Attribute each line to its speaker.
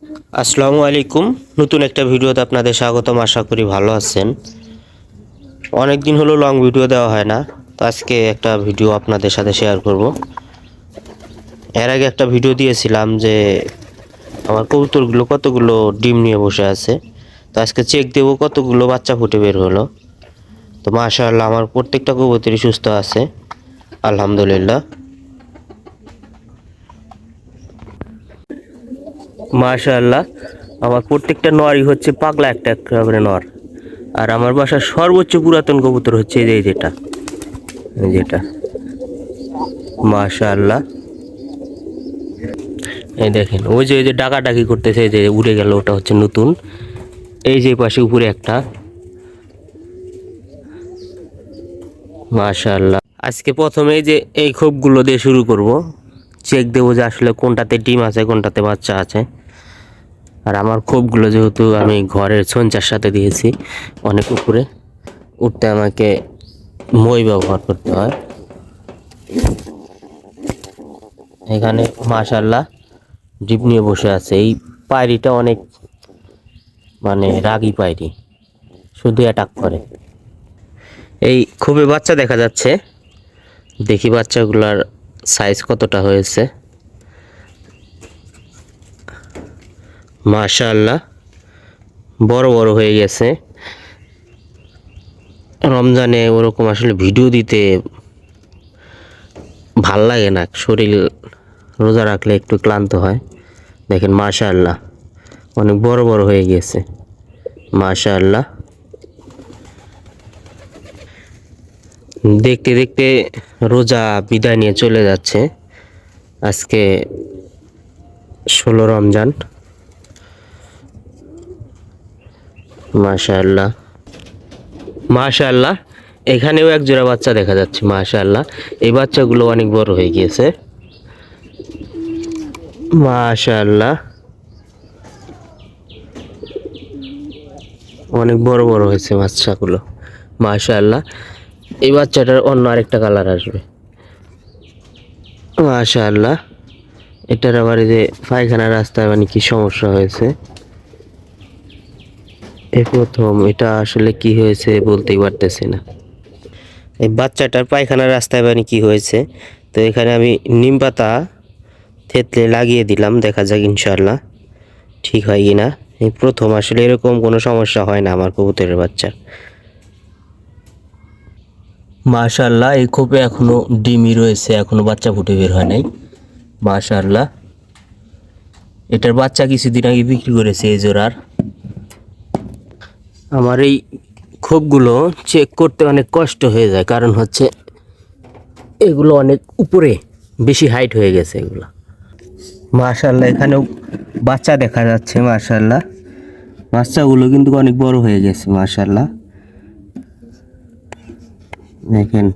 Speaker 1: আসসালামু আলাইকুম। নতুন একটা ভিডিওতে আপনাদের স্বাগতম। আশা করি ভালো আছেন। অনেক দিন হলো লং ভিডিও দেওয়া হয় না, তো আজকে একটা ভিডিও আপনাদের সাথে শেয়ার করব। এর আগে একটা ভিডিও দিয়েছিলাম যে আমার কবুতরগুলো কতগুলো ডিম নিয়ে বসে আছে, তো আজকে চেক দেবো কতগুলো বাচ্চা ফুটে বের হলো। তো মাশাআল্লাহ আমার প্রত্যেকটা কবুতরই সুস্থ আছে, আলহামদুলিল্লাহ। মাশাআল্লাহ আমার প্রত্যেকটা নরই হচ্ছে পাগলা একটা একটা করে নর। আর আমার বাসার সর্বোচ্চ পুরাতন কবুতর হচ্ছে এই যেটা যেটা মাশাআল্লাহ। এই দেখেন ওই যে ডাকাডাকি করতেছে, এই যে উড়ে গেল, ওটা হচ্ছে নতুন। এই যে পাশে উপরে একটা, মাশাআল্লাহ। আজকে প্রথমে যে এই খোপগুলো দিয়ে শুরু করব, চেক দেবো যে আসলে কোনটাতে ডিম আছে কোনটাতে বাচ্চা আছে। আর আমার খোপগুলো যেহেতু আমি ঘরের ছঞ্চার সাথে দিয়েছি অনেক উপরে, উঠতে আমাকে মই ব্যবহার করতে হয়। এখানে মাশাআল্লাহ ডিম নিয়ে বসে আছে। এই পায়রিটা অনেক রাগী পায়রি, শুধু অ্যাটাক করে। এই খুবই বাচ্চা দেখা যাচ্ছে, দেখি বাচ্চাগুলার সাইজ কতটা হয়েছে। মাশাআল্লাহ বড় বড় হয়ে গেছে। রমজানে ওরকম আসলে ভিডিও দিতে ভাল লাগে না, শরীর রোজা রাখলে একটু ক্লান্ত হয়। দেখেন মাশাআল্লাহ অনেক বড় বড় হয়ে গেছে, মাশাআল্লাহ। দেখতে দেখতে রোজা বিদায় নিয়ে চলে যাচ্ছে। আজকে 16 রমজান। মাশাআল্লাহ মাশাআল্লাহ এখানেও এক জোড়া বাচ্চা দেখা যাচ্ছে, মাশাআল্লাহ। এই বাচ্চাগুলো অনেক বড় হয়ে গিয়েছে, মাশাআল্লাহ অনেক বড় বড় হয়েছে বাচ্চাগুলো, মাশাআল্লাহ। এই বাচ্চাটার অন্য আরেকটা কালার আসবে, মাশাআল্লাহ। এটার আবার এই যে পায়খানার রাস্তায় কি সমস্যা হয়েছে, এই প্রথম। এটা আসলে কি হয়েছে বলতেই পারতেছি না। এই বাচ্চাটার পায়খানার রাস্তায় কি হয়েছে, তো এখানে আমি নিম পাতা থেতলে লাগিয়ে দিলাম, দেখা যাক ইনশাআল্লাহ ঠিক হয় কি না। এই প্রথম আসলে এরকম কোনো সমস্যা হয় না আমার কবুতরের বাচ্চা। মাশাআল্লাহ এই খোপে এখনো ডিমই রয়েছে, এখনো বাচ্চা ফুটে বের হয় নাই, মাশাআল্লাহ। এটার বাচ্চা কিছুদিন আগে বিক্রি করেছে এই জোড়ার। আমার এই খোপগুলো চেক করতে অনেক কষ্ট হয়ে যায়, কারণ হচ্ছে এগুলো অনেক উপরে, বেশি হাইট হয়ে গেছে এগুলো। মাশাআল্লাহ এখানেও বাচ্চা দেখা যাচ্ছে, মাশাআল্লাহ। বাচ্চাগুলো কিন্তু অনেক বড় হয়ে গেছে, মাশাআল্লাহ। দেখেন